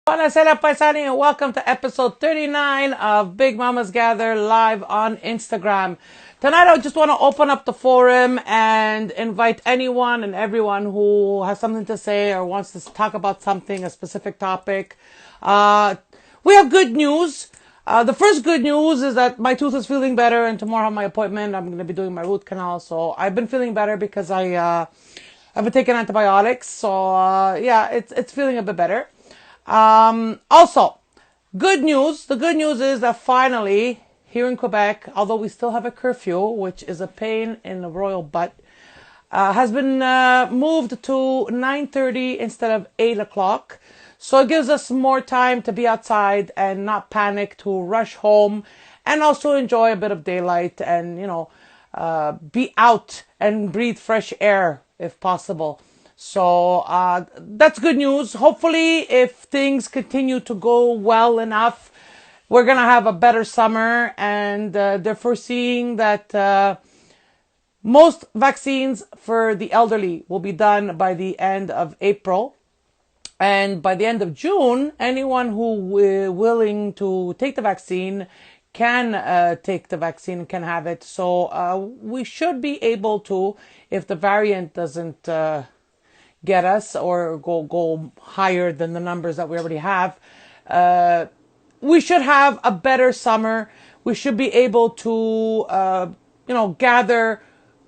Buonasera paisani and welcome to episode 39 of Big Mamas Gather live on Instagram. Tonight I just want to open up the forum and invite anyone and everyone who has something to say or wants to talk about something, a specific topic. We have good news. The first good news is that my tooth is feeling better and tomorrow I have my appointment. I'm going to be doing my root canal. So I've been feeling better because I've been taking antibiotics. So yeah, it's feeling a bit better. Also, good news. The good news is that finally, here in Quebec, although we still have a curfew, which is a pain in the royal butt, has been moved to 9:30 instead of 8 o'clock. So it gives us more time to be outside and not panic, to rush home and also enjoy a bit of daylight and, be out and breathe fresh air if possible. So that's good news. Hopefully, if things continue to go well enough, we're going to have a better summer. And they're foreseeing that most vaccines for the elderly will be done by the end of April. And by the end of June, anyone who is willing to take the vaccine can take the vaccine and can have it. So we should be able to, if the variant doesn't get us or go higher than the numbers that we already have, we should have a better summer. We should be able to, gather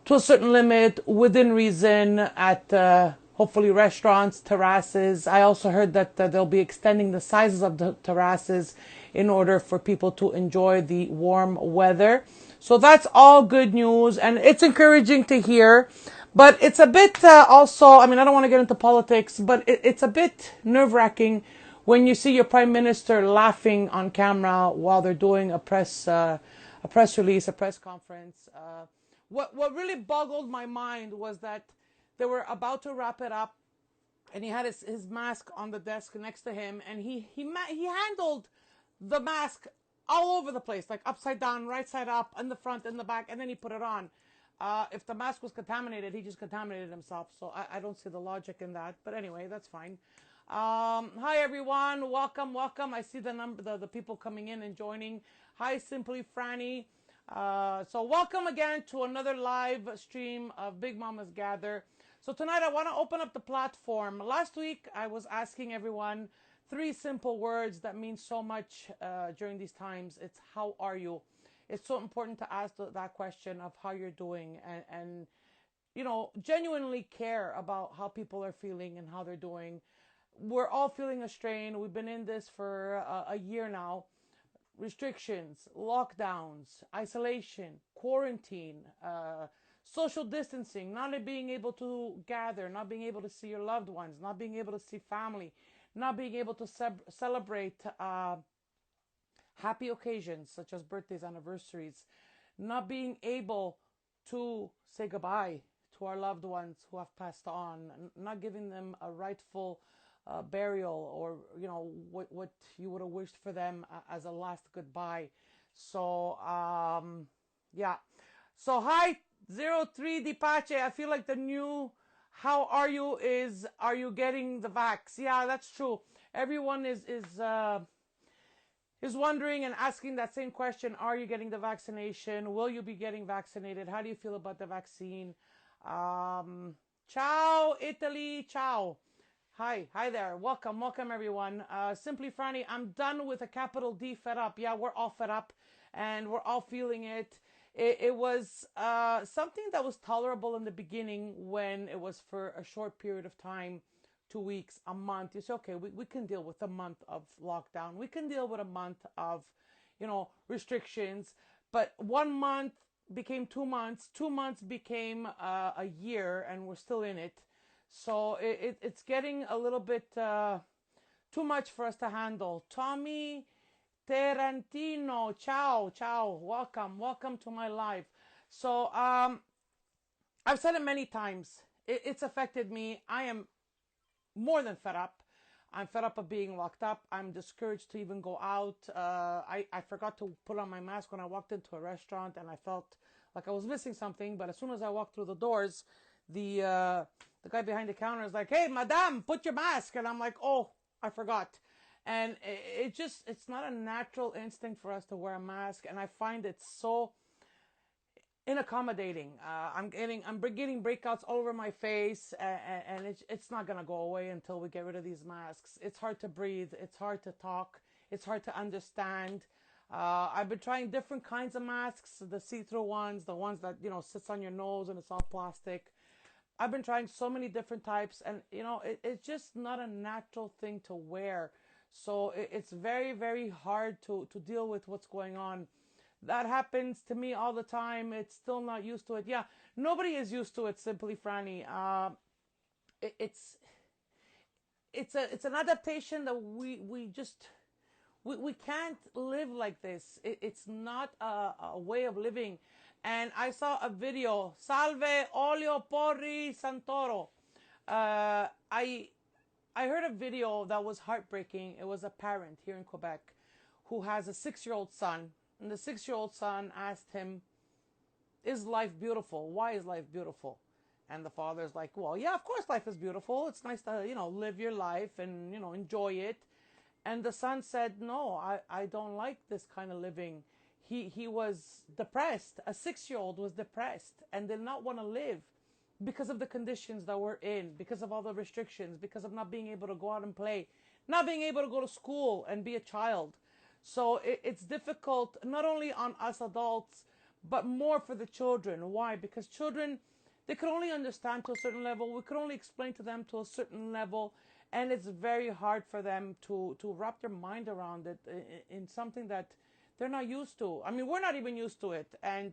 to a certain limit within reason at hopefully restaurants, terraces. I also heard that they'll be extending the sizes of the terraces in order for people to enjoy the warm weather. So that's all good news and it's encouraging to hear. But it's a bit also, I don't want to get into politics, but it's a bit nerve-wracking when you see your prime minister laughing on camera while they're doing a press release, a press conference. What really boggled my mind was that they were about to wrap it up, and he had his mask on the desk next to him, and he handled the mask all over the place, like upside down, right side up, in the front, in the back, and then he put it on. If the mask was contaminated, he just contaminated himself. So I don't see the logic in that. But anyway, that's fine. Hi everyone, welcome. I see the people coming in and joining. Hi, Simply Franny. So welcome again to another live stream of Big Mamas Gather. So tonight I want to open up the platform. Last week I was asking everyone 3 simple words that mean so much during these times. It's how are you? It's so important to ask that question of how you're doing and genuinely care about how people are feeling and how they're doing. We're all feeling a strain. We've been in this for a year now. Restrictions, lockdowns, isolation, quarantine, social distancing, not being able to gather, not being able to see your loved ones, not being able to see family, not being able to celebrate happy occasions such as birthdays, anniversaries, not being able to say goodbye to our loved ones who have passed on, not giving them a rightful burial or what you would have wished for them as a last goodbye. So yeah. So hi 03 Dipache. I feel like the new how are you is are you getting the vax? Yeah, that's true. Everyone is wondering and asking that same question. Are you getting the vaccination? Will you be getting vaccinated? How do you feel about the vaccine? Ciao, Italy. Ciao. Hi there. Welcome everyone. Simply Franny, I'm done with a capital D fed up. Yeah, we're all fed up and we're all feeling it. It was something that was tolerable in the beginning when it was for a short period of time. 2 weeks, a month. You say, okay, we can deal with a month of lockdown. We can deal with a month of, restrictions. But 1 month became 2 months. 2 months became a year, and we're still in it. So it's getting a little bit too much for us to handle. Tommy Tarantino, ciao, welcome to my live. So I've said it many times. It's affected me. I am more than fed up. I'm fed up of being locked up. I'm discouraged to even go out. I forgot to put on my mask when I walked into a restaurant and I felt like I was missing something. But as soon as I walked through the doors, the guy behind the counter is like, hey, madame, put your mask. And I'm like, oh, I forgot. And it's not a natural instinct for us to wear a mask. And I find it so inaccommodating. I'm getting breakouts all over my face, and it's not gonna go away until we get rid of these masks. It's hard to breathe. It's hard to talk. It's hard to understand. I've been trying different kinds of masks, the see-through ones, the ones that sits on your nose and it's all plastic. I've been trying so many different types, and it's just not a natural thing to wear. So it's very, very hard to deal with what's going on. That happens to me all the time. It's still not used to it. Yeah, nobody is used to it. Simply, Franny. It, it's it's an adaptation that we just we can't live like this. It's not a way of living. And I saw a video. Salve olio porri santoro. I heard a video that was heartbreaking. It was a parent here in Quebec who has a 6-year-old son, and the 6-year-old son asked him, "Is life beautiful? Why is life beautiful?" And the father's like, "Well, yeah, of course life is beautiful. It's nice to live your life and enjoy it." And the son said, "No, I don't like this kind of living." He was depressed. A 6-year-old was depressed and did not want to live because of the conditions that we're in, because of all the restrictions, because of not being able to go out and play, not being able to go to school and be a child. So it's difficult not only on us adults, but more for the children. Why? Because children, they could only understand to a certain level. We could only explain to them to a certain level. And it's very hard for them to wrap their mind around it in something that they're not used to. I mean, we're not even used to it. And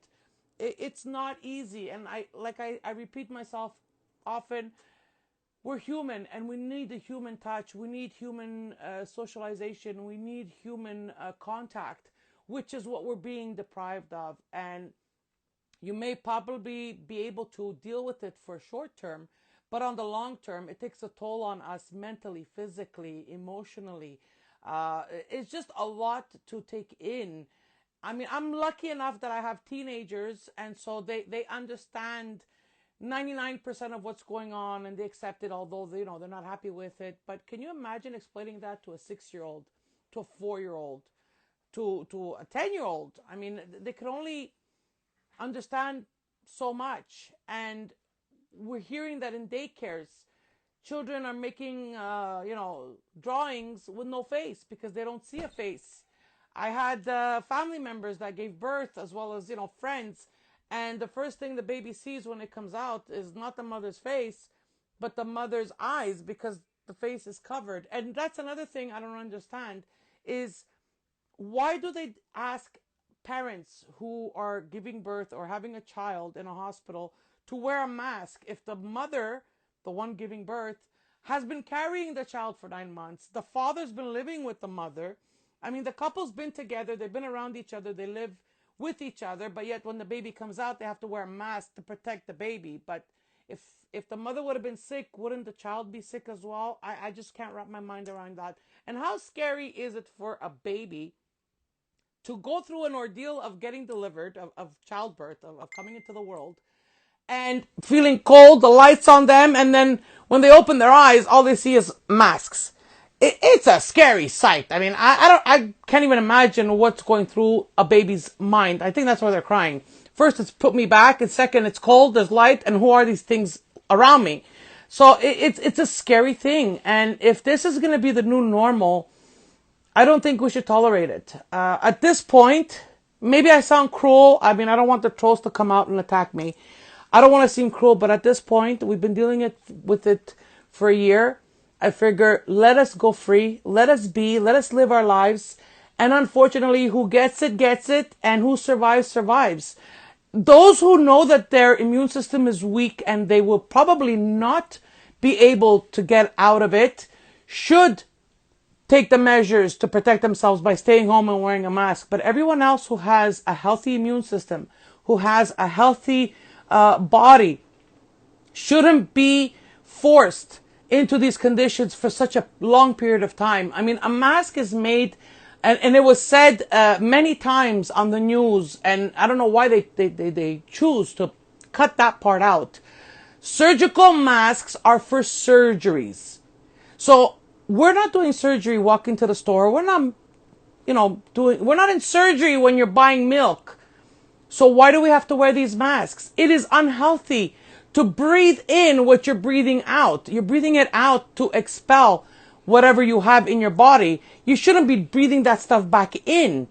it's not easy. And I repeat myself often, we're human and we need the human touch. We need human socialization. We need human contact, which is what we're being deprived of. And you may probably be able to deal with it for short term, but on the long term, it takes a toll on us mentally, physically, emotionally. It's just a lot to take in. I mean, I'm lucky enough that I have teenagers, and so they understand 99% of what's going on and they accept it, although they're not happy with it. But can you imagine explaining that to a 6-year-old, to a 4-year-old, to a 10-year-old? I mean, they can only understand so much. And we're hearing that in daycares, children are making, drawings with no face because they don't see a face. I had family members that gave birth as well as, friends. And the first thing the baby sees when it comes out is not the mother's face, but the mother's eyes because the face is covered. And that's another thing I don't understand is why do they ask parents who are giving birth or having a child in a hospital to wear a mask if the mother, the one giving birth, has been carrying the child for 9 months? The father's been living with the mother. I mean, the couple's been together, they've been around each other, they live with each other, but yet when the baby comes out, they have to wear a mask to protect the baby. But if the mother would have been sick, wouldn't the child be sick as well? I just can't wrap my mind around that. And how scary is it for a baby to go through an ordeal of getting delivered, of childbirth, of coming into the world, and feeling cold, the lights on them, and then when they open their eyes, all they see is masks. It's a scary sight. I mean, I can't even imagine what's going through a baby's mind. I think that's why they're crying. First, it's put me back, and second, it's cold, there's light, and who are these things around me? So it's a scary thing. And if this is going to be the new normal, I don't think we should tolerate it. At this point, maybe I sound cruel. I mean, I don't want the trolls to come out and attack me. I don't want to seem cruel, but at this point, we've been dealing with it for a year. I figure, let us go free. Let us be. Let us live our lives. And unfortunately, who gets it, gets it. And who survives, survives. Those who know that their immune system is weak and they will probably not be able to get out of it should take the measures to protect themselves by staying home and wearing a mask. But everyone else who has a healthy immune system, who has a healthy body, shouldn't be forced into these conditions for such a long period of time. I mean, a mask is made, and it was said many times on the news, and I don't know why they choose to cut that part out. Surgical masks are for surgeries. So we're not doing surgery walking to the store. We're not, we're not in surgery when you're buying milk. So why do we have to wear these masks? It is unhealthy to breathe in what you're breathing out. You're breathing it out to expel whatever you have in your body. You shouldn't be breathing that stuff back in.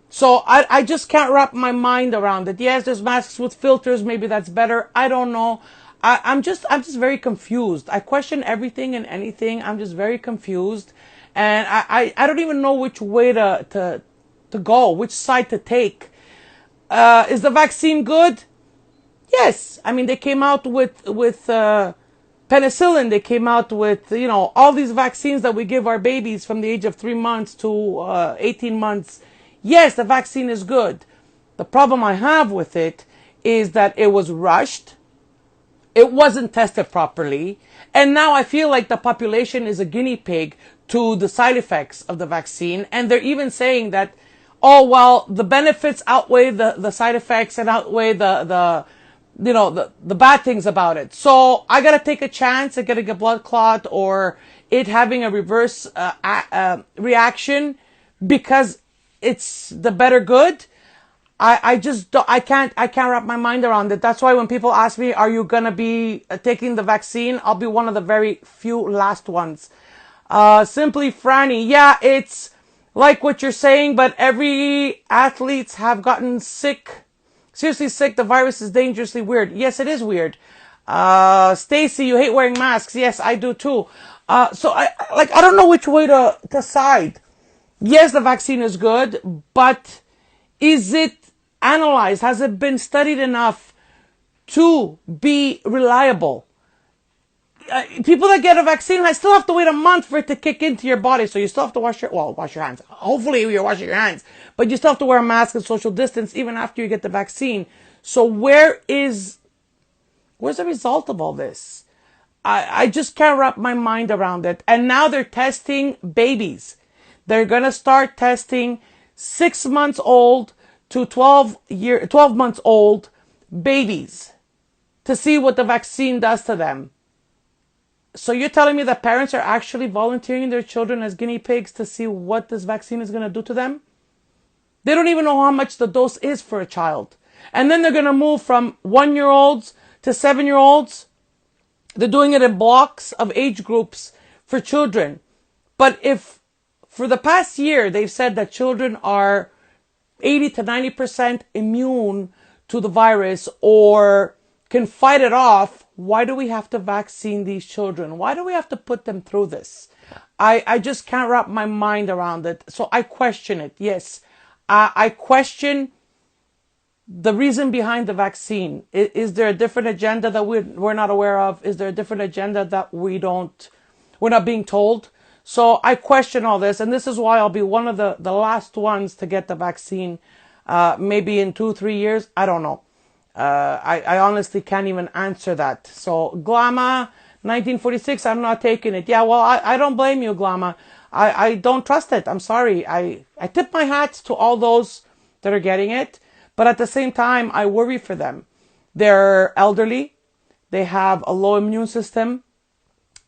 So I just can't wrap my mind around it. Yes, there's masks with filters. Maybe that's better. I don't know. I'm just very confused. I question everything and anything. I'm just very confused. And I don't even know which way to go, which side to take. Is the vaccine good? Yes. I mean, they came out with penicillin. They came out with, all these vaccines that we give our babies from the age of 3 months to 18 months. Yes, the vaccine is good. The problem I have with it is that it was rushed. It wasn't tested properly. And now I feel like the population is a guinea pig to the side effects of the vaccine. And they're even saying that, oh, well, the benefits outweigh the side effects and outweigh the bad things about it. So I got to take a chance at getting a blood clot or it having a reverse reaction because it's the better good. I just don't, I can't wrap my mind around it. That's why when people ask me, are you going to be taking the vaccine? I'll be one of the very few last ones. Simply Franny. Yeah, it's like what you're saying, but every athletes have gotten sick. Seriously sick. The virus is dangerously weird. Yes, it is weird. Stacy, you hate wearing masks. Yes, I do too. So I don't know which way to side. Yes, the vaccine is good, but is it analyzed? Has it been studied enough to be reliable? People that get a vaccine, I still have to wait a month for it to kick into your body. So you still have to wash your hands. Hopefully you're washing your hands, but you still have to wear a mask and social distance even after you get the vaccine. So where's the result of all this? I just can't wrap my mind around it. And now they're testing babies. They're going to start testing 6 months old to 12 months old babies to see what the vaccine does to them. So you're telling me that parents are actually volunteering their children as guinea pigs to see what this vaccine is going to do to them? They don't even know how much the dose is for a child. And then they're going to move from 1-year-olds to 7-year-olds. They're doing it in blocks of age groups for children. But if for the past year they've said that children are 80 to 90% immune to the virus or can fight it off, why do we have to vaccine these children? Why do we have to put them through this? I just can't wrap my mind around it. So I question it. Yes, I question the reason behind the vaccine. Is there a different agenda that we're not aware of? Is there a different agenda that we're not being told? So I question all this, and this is why I'll be one of the last ones to get the vaccine, maybe in 2-3 years. I don't know. I honestly can't even answer that. So Glama, 1946, I'm not taking it. Yeah, well, I don't blame you, Glama. I don't trust it. I'm sorry. I tip my hat to all those that are getting it. But at the same time, I worry for them. They're elderly. They have a low immune system.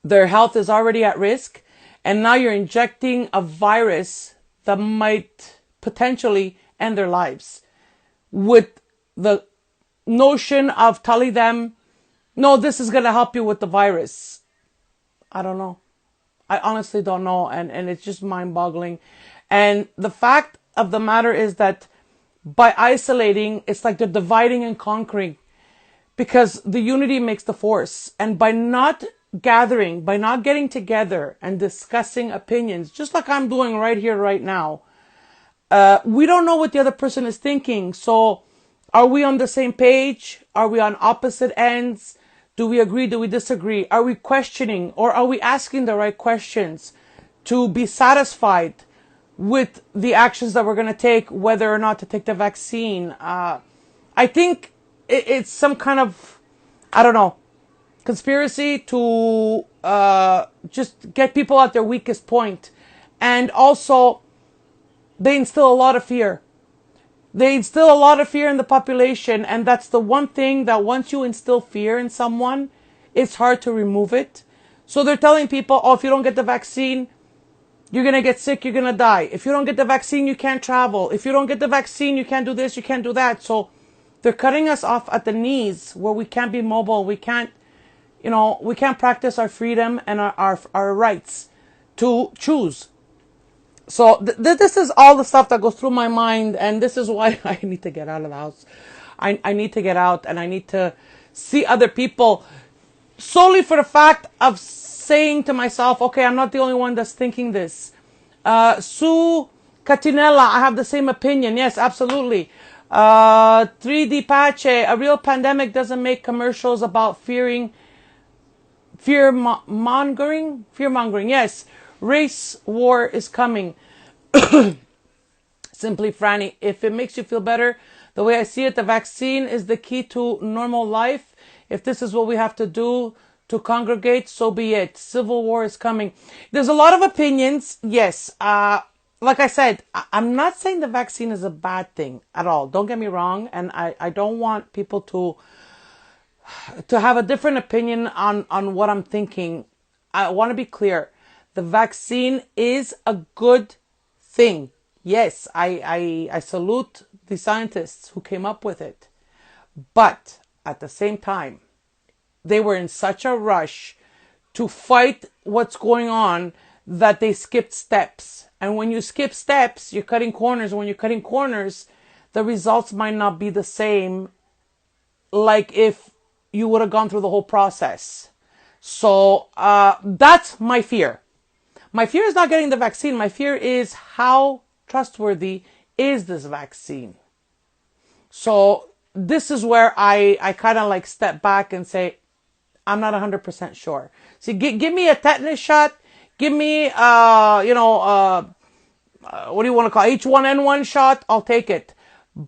Their health is already at risk. And now you're injecting a virus that might potentially end their lives with the notion of telling them, no, this is going to help you with the virus. I don't know. I honestly don't know. And it's just mind boggling. And the fact of the matter is that by isolating, it's like they're dividing and conquering because the unity makes the force. And by not gathering, by not getting together and discussing opinions, just like I'm doing right here, right now, we don't know what the other person is thinking. So are we on the same page? Are we on opposite ends? Do we agree? Do we disagree? Are we questioning or are we asking the right questions to be satisfied with the actions that we're going to take, whether or not to take the vaccine? I think it's some kind of, I don't know, conspiracy to just get people at their weakest point. And also, they instill a lot of fear. They instill a lot of fear in the population, and that's the one thing that once you instill fear in someone, it's hard to remove it. So they're telling people, oh, if you don't get the vaccine, you're going to get sick, you're going to die. If you don't get the vaccine, you can't travel. If you don't get the vaccine, you can't do this, you can't do that. So they're cutting us off at the knees where we can't be mobile. We can't, we can't practice our freedom and our rights to choose. So this is all the stuff that goes through my mind. And this is why I need to get out of the house. I need to get out and I need to see other people solely for the fact of saying to myself, okay, I'm not the only one that's thinking this. Sue Catinella, I have the same opinion. Yes, absolutely. 3D Pache, a real pandemic doesn't make commercials about fear mongering. Yes, race war is coming. Simply Franny, if it makes you feel better, the way I see it, the vaccine is the key to normal life. If this is what we have to do to congregate, so be it. Civil war is coming. There's a lot of opinions. Yes. Like I said, I'm not saying the vaccine is a bad thing at all. Don't get me wrong. And I don't want people to have a different opinion on what I'm thinking. I want to be clear. The vaccine is a good thing. Yes, I salute the scientists who came up with it. But at the same time, they were in such a rush to fight what's going on that they skipped steps. And when you skip steps, you're cutting corners. When you're cutting corners, the results might not be the same like if you would have gone through the whole process. So that's my fear. My fear is not getting the vaccine. My fear is how trustworthy is this vaccine. So this is where I kind of like step back and say, I'm not 100% sure. See, give me a tetanus shot. Give me, what do you want to call it? H1N1 shot. I'll take it.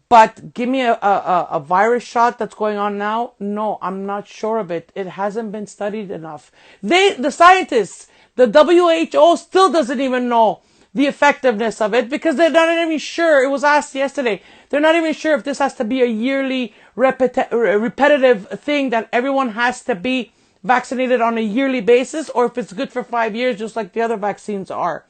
But give me a virus shot that's going on now. No, I'm not sure of it. It hasn't been studied enough. The scientists, the WHO still doesn't even know the effectiveness of it because they're not even sure. It was asked yesterday. They're not even sure if this has to be a yearly repetitive thing that everyone has to be vaccinated on a yearly basis or if it's good for 5 years just like the other vaccines are.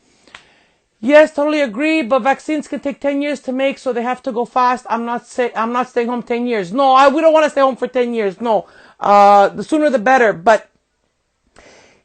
Yes, totally agree, but vaccines can take 10 years to make, so they have to go fast. I'm not staying home 10 years. No, we don't want to stay home for 10 years. No. The sooner the better, but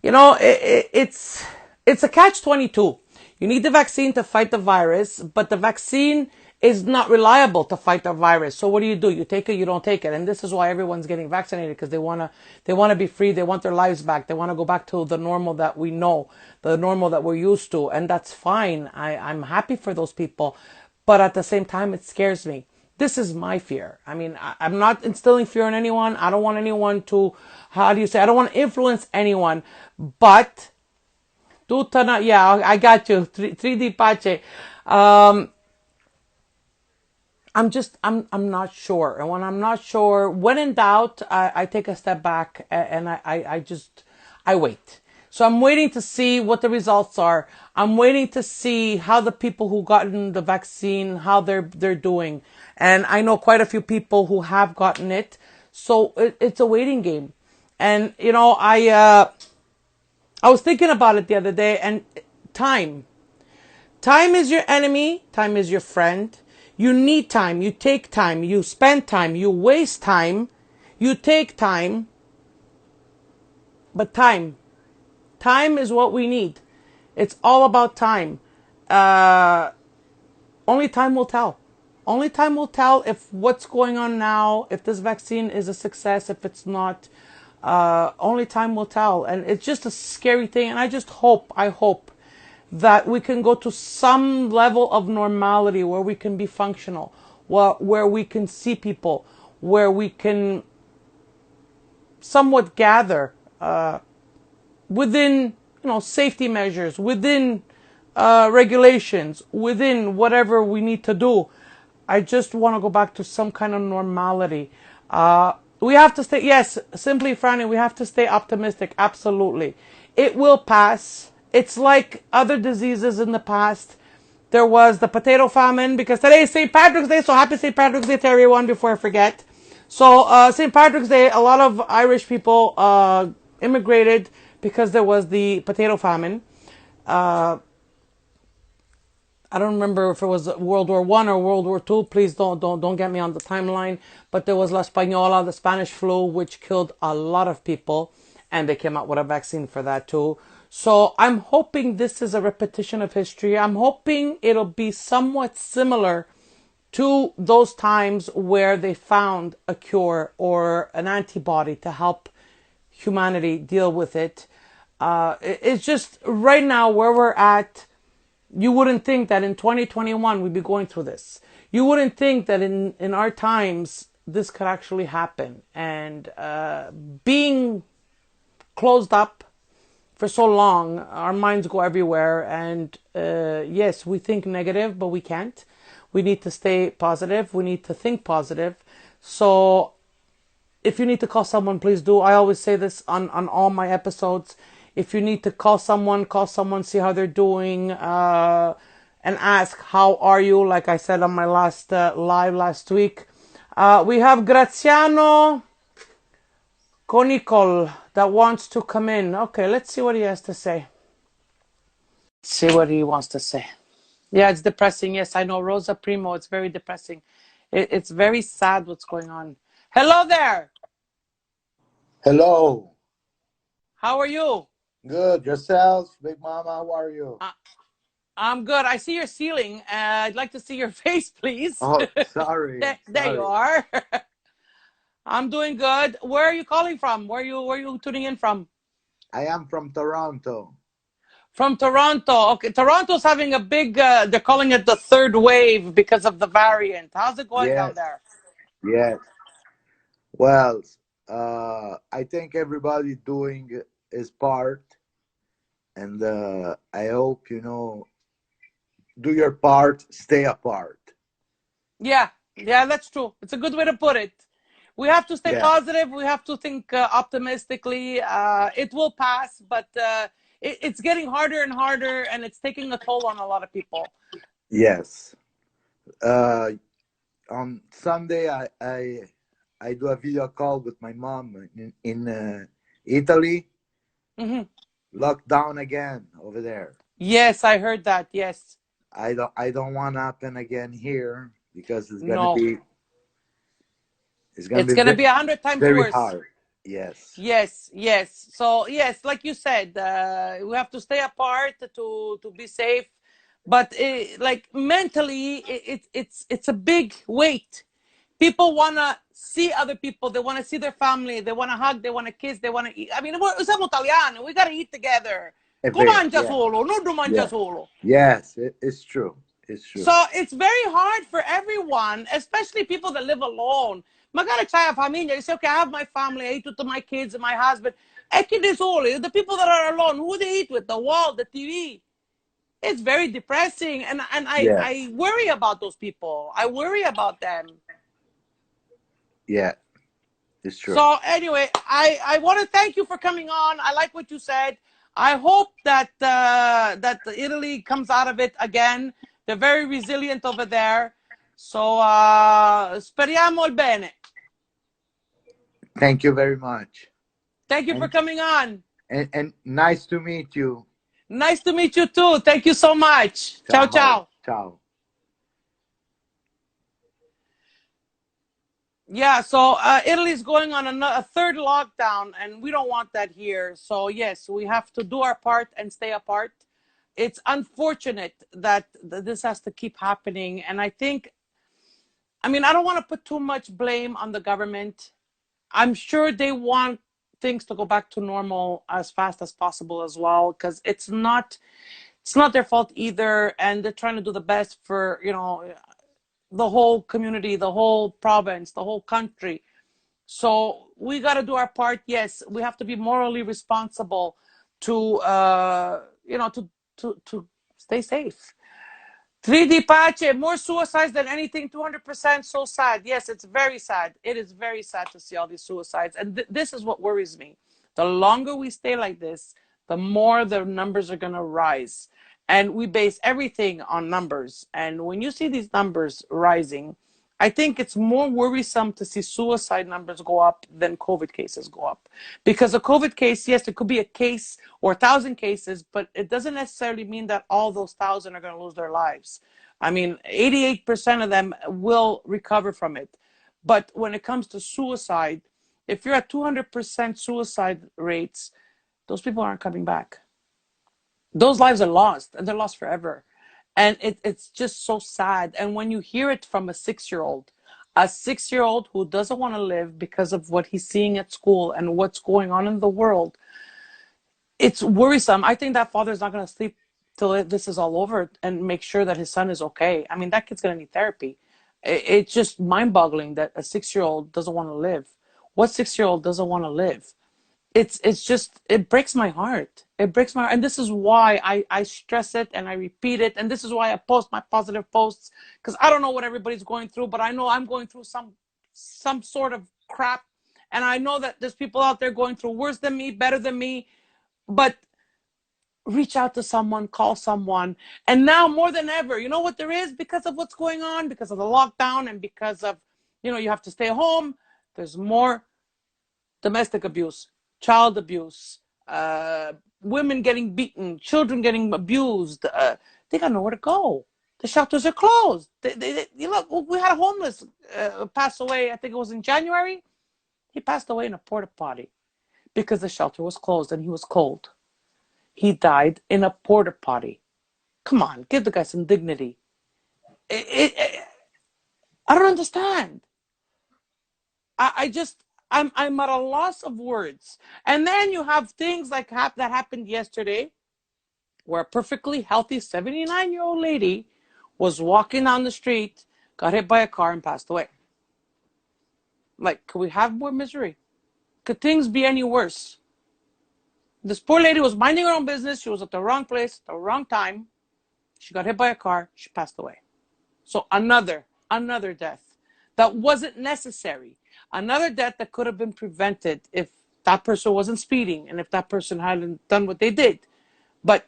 it's a catch-22. You need the vaccine to fight the virus, but the vaccine is not reliable to fight the virus. So what do? You take it, you don't take it. And this is why everyone's getting vaccinated because they want to be free. They want their lives back. They want to go back to the normal that we know, the normal that we're used to. And that's fine. I'm happy for those people. But at the same time, it scares me. This is my fear. I mean, I'm not instilling fear in anyone. I don't want anyone to, I don't want to influence anyone. But, I got you. 3D Pache. I'm not sure. And when I'm not sure, when in doubt, I take a step back and I wait. So I'm waiting to see what the results are. I'm waiting to see how the people who gotten the vaccine, how they're doing. And I know quite a few people who have gotten it. So it's a waiting game. And, I was thinking about it the other day and time. Time is your enemy. Time is your friend. You need time. You take time. You spend time. You waste time. You take time. But time is what we need. It's all about time. Only time will tell. Only time will tell if what's going on now, if this vaccine is a success, if it's not. Only time will tell. And it's just a scary thing. And I hope that we can go to some level of normality where we can be functional, where we can see people, where we can somewhat gather within, safety measures, within regulations, within whatever we need to do. I just want to go back to some kind of normality. We have to stay, yes, simply Franny, we have to stay optimistic. Absolutely. It will pass. It's like other diseases in the past. There was the potato famine because today is St. Patrick's Day. So happy St. Patrick's Day to everyone before I forget. So St. Patrick's Day, a lot of Irish people immigrated because there was the potato famine. Uh, I don't remember if it was World War One or World War Two. Please don't get me on the timeline. But there was La Española, the Spanish flu, which killed a lot of people, and they came out with a vaccine for that too. So I'm hoping this is a repetition of history. I'm hoping it'll be somewhat similar to those times where they found a cure or an antibody to help humanity deal with it. It's just right now where we're at. You wouldn't think that in 2021 we'd be going through this. You wouldn't think that in our times this could actually happen. And being closed up for so long, our minds go everywhere. And yes, we think negative, but we can't. We need to stay positive. We need to think positive. So if you need to call someone, please do. I always say this on all my episodes. If you need to call someone, see how they're doing, and ask, how are you? Like I said on my last live last week. We have Graziano Conicol that wants to come in. Okay, let's see what he has to say. Let's see what he wants to say. Yeah, it's depressing. Yes, I know, Rosa Primo. It's very depressing. It's very sad what's going on. Hello there. Hello. How are you? Good. Yourself, Big Mama, how are you? I'm good. I see your ceiling. I'd like to see your face, please. Oh, sorry. There you are. I'm doing good. Where are you calling from? Where are you tuning in from? I am from Toronto. From Toronto. Okay, Toronto's having a big. They're calling it the third wave because of the variant. How's it going down Yes, there? yes. Well, I think everybody doing his part, and I hope, do your part, stay apart. Yeah, that's true. It's a good way to put it. We have to stay Yeah, positive. We have to think optimistically. It will pass, but it's getting harder and harder, and it's taking a toll on a lot of people. yes. Uh, on Sunday, I do a video call with my mom in Italy. Hmm. Lockdown again over there. Yes, I heard that. Yes. I don't want to happen again here because No, it's gonna it's be gonna very, be 100 times very worse. hard. Yes. Yes. So yes, like you said, we have to stay apart to be safe. But like mentally, it's a big weight. People wanna see other people. They wanna see their family. They wanna hug. They wanna kiss. They wanna eat. I mean, siamo italiani. We gotta eat together. È Tu vero. mangia Yeah. solo, non tu mangia Yeah. solo. Yes. It's true. It's true. So it's very hard for everyone, especially people that live alone. Magari c'hai a famiglia, you say, okay, I have my family, I eat with my kids and my husband. E chi di soli, the people that are alone, who they eat with, the wall, the TV. It's very depressing, and I Yes. worry about those people. I worry about them. Yeah. It's true. So anyway, I want to thank you for coming on. I like what you said. I hope that that Italy comes out of it again. They're very resilient over there. So speriamo il bene. Thank you very much. Thank you for And coming on. and nice to meet you. Nice to meet you too. Thank you so much. Ciao, Ciao. ciao. Ciao. Yeah, so Italy's going on a third lockdown, and we don't want that here. So yes, we have to do our part and stay apart. It's unfortunate that this has to keep happening, and I mean, I don't want to put too much blame on the government. I'm sure they want things to go back to normal as fast as possible as well, because it's not their fault either, and they're trying to do the best for the whole community, the whole province, the whole country. So we got to do our part. Yes, we have to be morally responsible to to stay safe. 3D Pache, more suicides than anything, 200%. So sad. Yes, it's very sad. It is very sad to see all these suicides. And this is what worries me. The longer we stay like this, the more the numbers are going to rise. And we base everything on numbers. And when you see these numbers rising, I think it's more worrisome to see suicide numbers go up than COVID cases go up. Because a COVID case, yes, it could be a case or 1,000 cases, but it doesn't necessarily mean that all those 1,000 are going to lose their lives. I mean, 88% of them will recover from it. But when it comes to suicide, if you're at 200% suicide rates, those people aren't coming back. Those lives are lost, and they're lost forever. And it's just so sad. And when you hear it from a 6-year-old who doesn't want to live because of what he's seeing at school and what's going on in the world, it's worrisome. I think that father's not going to sleep till this is all over and make sure that his son is okay. I mean, that kid's going to need therapy. It's just mind-boggling that a 6-year-old doesn't want to live. What 6-year-old doesn't want to live? It's just, it breaks my heart. It breaks my heart. And this is why I stress it and I repeat it. And this is why I post my positive posts, because I don't know what everybody's going through, but I know I'm going through some sort of crap. And I know that there's people out there going through worse than me, better than me. But reach out to someone, call someone. And now more than ever, you know what there is, because of what's going on, because of the lockdown and because of, you have to stay home. There's more domestic abuse, child abuse, women getting beaten, children getting abused. They got nowhere to go. The shelters are closed. We had a homeless pass away. I think it was in January. He passed away in a porta potty because the shelter was closed and he was cold. He died in a porta potty. Come on, give the guy some dignity. I don't understand. I'm at a loss of words. And then you have things like that happened yesterday, where a perfectly healthy 79-year-old lady was walking down the street, got hit by a car, and passed away. Like, could we have more misery? Could things be any worse? This poor lady was minding her own business. She was at the wrong place, at the wrong time. She got hit by a car. She passed away. So another death that wasn't necessary. Another death that could have been prevented if that person wasn't speeding and if that person hadn't done what they did. But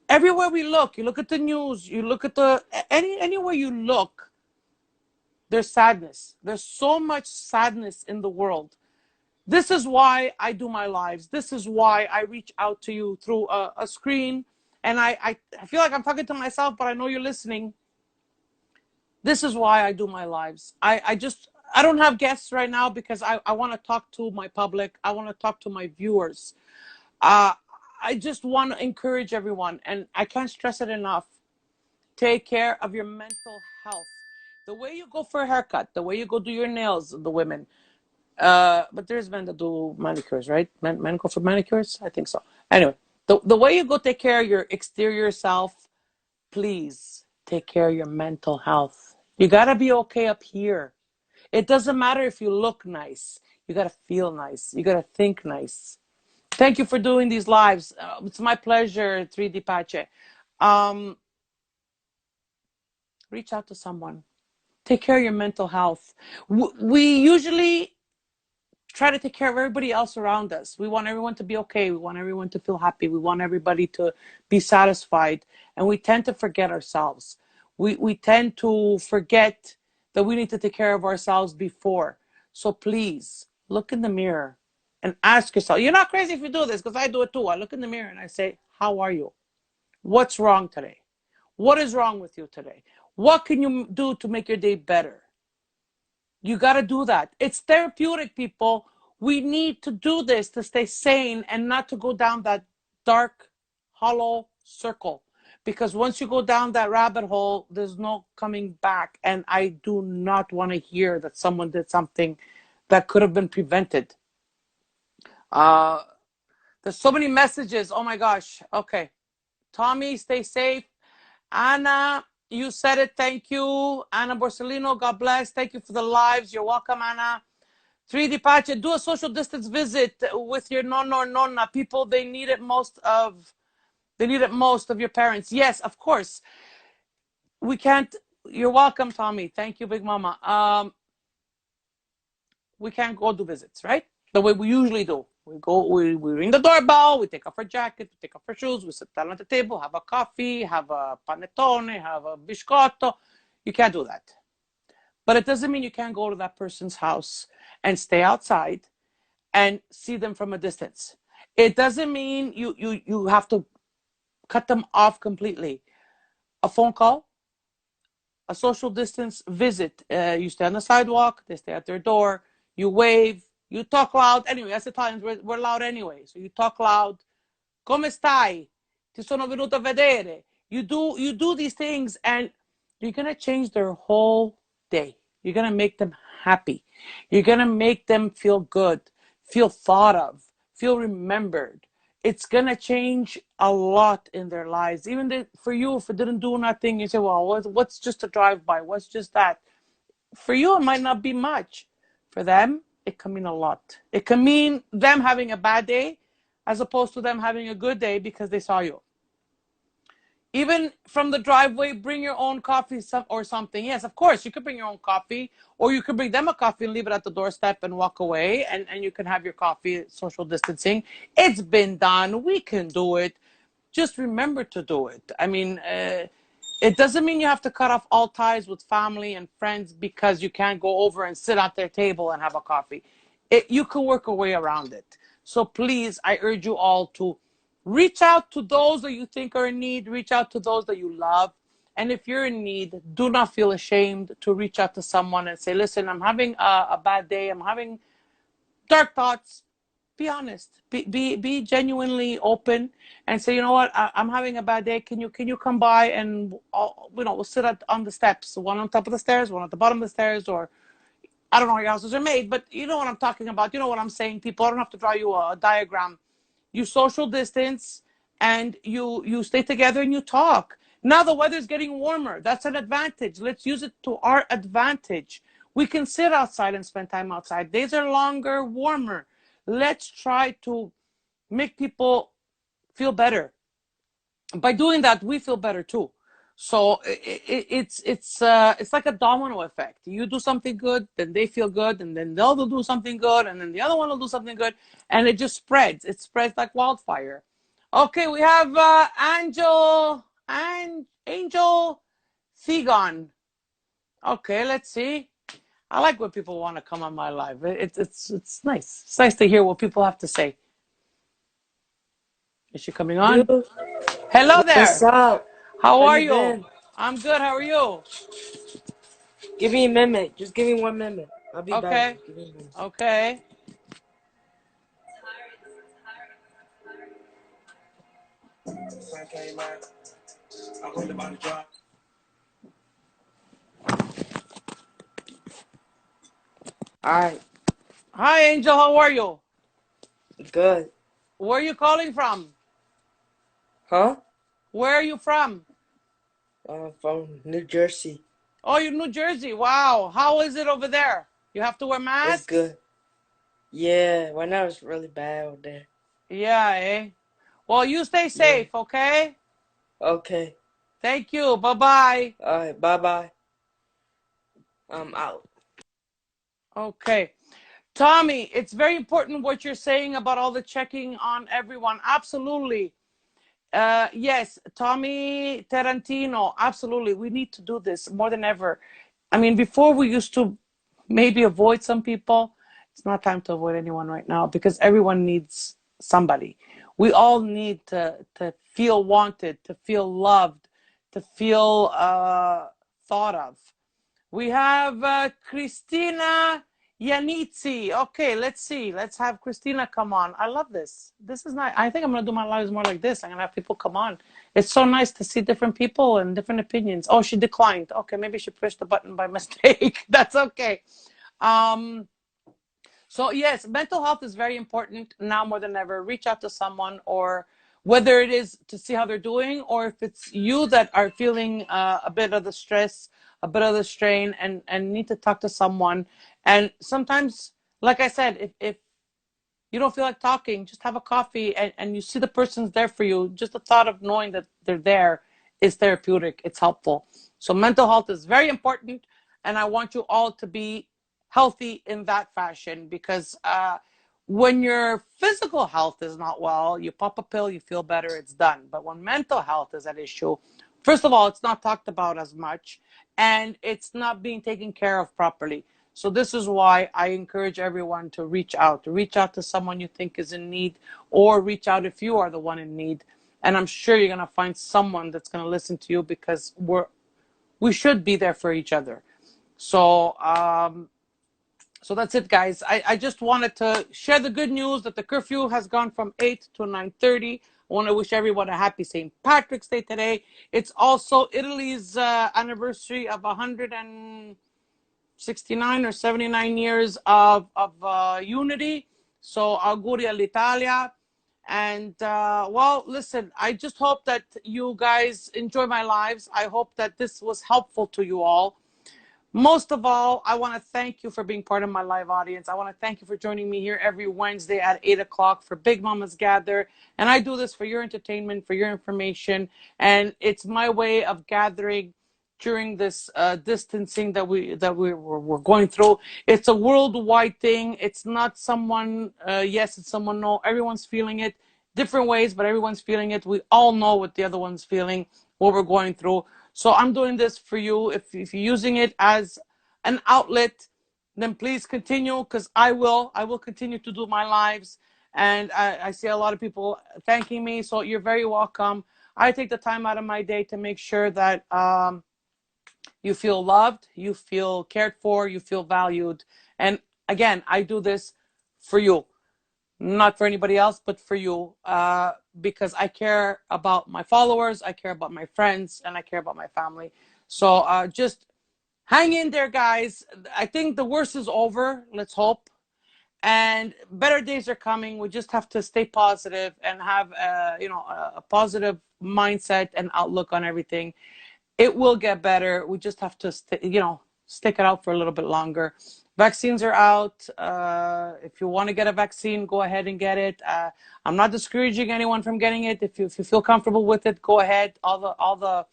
everywhere we look, you look at the news, you look at anywhere you look, there's sadness. There's so much sadness in the world. This is why I do my lives. This is why I reach out to you through a screen. And I feel like I'm talking to myself, but I know you're listening. This is why I do my lives. I don't have guests right now because I want to talk to my public. I want to talk to my viewers. I just want to encourage everyone, and I can't stress it enough. Take care of your mental health. The way you go for a haircut, the way you go do your nails, the women. But there's men that do manicures, right? Men go for manicures? I think so. Anyway, the way you go take care of your exterior self, please take care of your mental health. You got to be okay up here. It doesn't matter if you look nice. You got to feel nice. You got to think nice. Thank you for doing these lives. It's my pleasure, 3D Pache. Reach out to someone. Take care of your mental health. We usually try to take care of everybody else around us. We want everyone to be okay. We want everyone to feel happy. We want everybody to be satisfied. And we tend to forget ourselves. We tend to forget that we need to take care of ourselves before. So please, look in the mirror and ask yourself, you're not crazy if you do this, because I do it too. I look in the mirror and I say, how are you? What's wrong today? What is wrong with you today? What can you do to make your day better? You got to do that. It's therapeutic, people. We need to do this to stay sane and not to go down that dark, hollow circle. Because once you go down that rabbit hole, there's no coming back. And I do not want to hear that someone did something that could have been prevented. There's so many messages. Oh my gosh. Okay. Tommy, stay safe. Anna, you said it. Thank you. Anna Borsellino, God bless. Thank you for the lives. You're welcome, Anna. 3D Pache, do a social distance visit with your nonna or nonna. People, they need it most of your parents. Yes, of course. We can't. You're welcome, Tommy. Thank you, Big Mama. We can't go do visits, right? The way we usually do. We ring the doorbell, we take off our jacket, we take off our shoes, we sit down at the table, have a coffee, have a panettone, have a biscotto. You can't do that. But it doesn't mean you can't go to that person's house and stay outside and see them from a distance. It doesn't mean you have to cut them off completely. A phone call, a social distance visit. You stay on the sidewalk, they stay at their door, you wave, you talk loud. Anyway, as Italians, we're loud anyway. So you talk loud. Come stai? Ti sono venuto a vedere. You do these things, and you're gonna change their whole day. You're gonna make them happy. You're gonna make them feel good, feel thought of, feel remembered. It's gonna change a lot in their lives. Even for you, if it didn't do nothing, you say, "Well, what's just a drive by? What's just that?" For you, it might not be much. For them, it can mean a lot. It can mean them having a bad day as opposed to them having a good day because they saw you. Even from the driveway, bring your own coffee or something. Yes, of course, you could bring your own coffee, or you could bring them a coffee and leave it at the doorstep and walk away, and you can have your coffee, social distancing. It's been done. We can do it. Just remember to do it. I mean, it doesn't mean you have to cut off all ties with family and friends because you can't go over and sit at their table and have a coffee. You can work a way around it. So please, I urge you all to reach out to those that you think are in need, reach out to those that you love. And if you're in need, do not feel ashamed to reach out to someone and say, listen, I'm having a bad day. I'm having dark thoughts. Be honest. Be genuinely open and say, you know what, I'm having a bad day. Can you come by and we'll sit on the steps, one on top of the stairs, one at the bottom of the stairs, or I don't know how your houses are made, but you know what I'm talking about. You know what I'm saying, people. I don't have to draw you a diagram. You social distance and you stay together and you talk. Now the weather's getting warmer. That's an advantage. Let's use it to our advantage. We can sit outside and spend time outside. Days are longer, warmer. Let's try to make people feel better. By doing that, we feel better too. So it's like a domino effect. You do something good, then they feel good, and then they'll do something good, and then the other one will do something good, and it just spreads. It spreads like wildfire. Okay, we have Angel Thegon. Okay, let's see. I like when people want to come on my live. It's nice. It's nice to hear what people have to say. Is she coming on? Dude, Hello what's there. up? How How are you you? been? I'm good. How are you? Give me a minute. Just give me 1 minute. I'll be back. Okay. Just give me a minute. Okay. Alright, Hi, Angel. How are you? good. Where are you calling from? Huh? Where are you from? From New Jersey. Oh, you're New Jersey. Wow. How is it over there? You have to wear It's masks? good. Yeah, right now it's really bad out there. Yeah, eh? Well, you stay Yeah. safe, okay? Okay. Thank you. Bye-bye. Alright, bye-bye. I'm out. Okay. Tommy, it's very important what you're saying about all the checking on everyone. Absolutely. Yes, Tommy Tarantino, absolutely. We need to do this more than ever. I mean, before we used to maybe avoid some people. It's not time to avoid anyone right now because everyone needs somebody. We all need to feel wanted, to feel loved, to feel thought of. We have Christina Yanitsi. Okay, let's see. Let's have Christina come on. I love this. This is nice. I think I'm going to do my lives more like this. I'm going to have people come on. It's so nice to see different people and different opinions. Oh, she declined. Okay, maybe she pushed the button by mistake. That's okay. Um, so yes, mental health is very important now more than ever. Reach out to someone, or whether it is to see how they're doing, or if it's you that are feeling a bit of the stress, a bit of the strain, and need to talk to someone. And sometimes, like I said, if you don't feel like talking, just have a coffee and you see the person's there for you. Just the thought of knowing that they're there is therapeutic. It's helpful. So mental health is very important. And I want you all to be healthy in that fashion because when your physical health is not well, you pop a pill, you feel better, it's done. But when mental health is an issue, first of all, it's not talked about as much. and it's not being taken care of properly. So this is why I encourage everyone to reach out. Reach out to someone you think is in need, or reach out if you are the one in need. And I'm sure you're going to find someone that's going to listen to you, because we should be there for each other. So so that's it, guys. I just wanted to share the good news that the curfew has gone from 8 to 9:30. I want to wish everyone a happy St. Patrick's Day today. It's also Italy's anniversary of 169 or 79 years of unity. So auguri all'Italia. And well, listen, I just hope that you guys enjoy my lives. I hope that this was helpful to you all. Most of all, I want to thank you for being part of my live audience. I want to thank you for joining me here every Wednesday at 8 o'clock for Big Mamas Gather. And I do this for your entertainment, for your information. And it's my way of gathering during this distancing that we're going through. It's a worldwide thing. It's not someone yes, it's someone no. Everyone's feeling it different ways, but everyone's feeling it. We all know what the other one's feeling, what we're going through. So I'm doing this for you. If you're using it as an outlet, then please continue, because I will continue to do my lives. And I see a lot of people thanking me, so you're very welcome. I take the time out of my day to make sure that you feel loved, you feel cared for, you feel valued. And again, I do this for you, not for anybody else, but for you, because I care about my followers, I care about my friends, and I care about my family. So just hang in there, guys. I think the worst is over, let's hope, and better days are coming. We just have to stay positive and have a positive mindset and outlook on everything. It will get better. We just have to stick it out for a little bit longer. Vaccines are out. If you want to get a vaccine, go ahead and get it. I'm not discouraging anyone from getting it. If you feel comfortable with it, go ahead. All the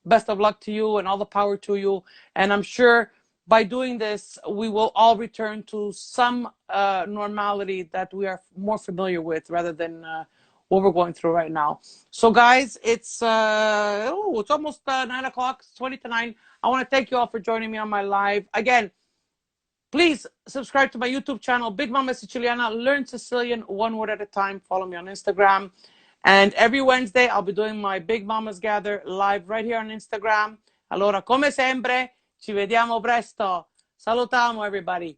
best of luck to you, and all the power to you. And I'm sure by doing this, we will all return to some normality that we are more familiar with, rather than what we're going through right now. So guys, it's almost 9 o'clock, 20 to 9. I want to thank you all for joining me on my live. Again, please subscribe to my YouTube channel, Big Mama Siciliana. Learn Sicilian one word at a time. Follow me on Instagram. And every Wednesday, I'll be doing my Big Mamas Gather live right here on Instagram. Allora, come sempre, ci vediamo presto. Salutamu, everybody.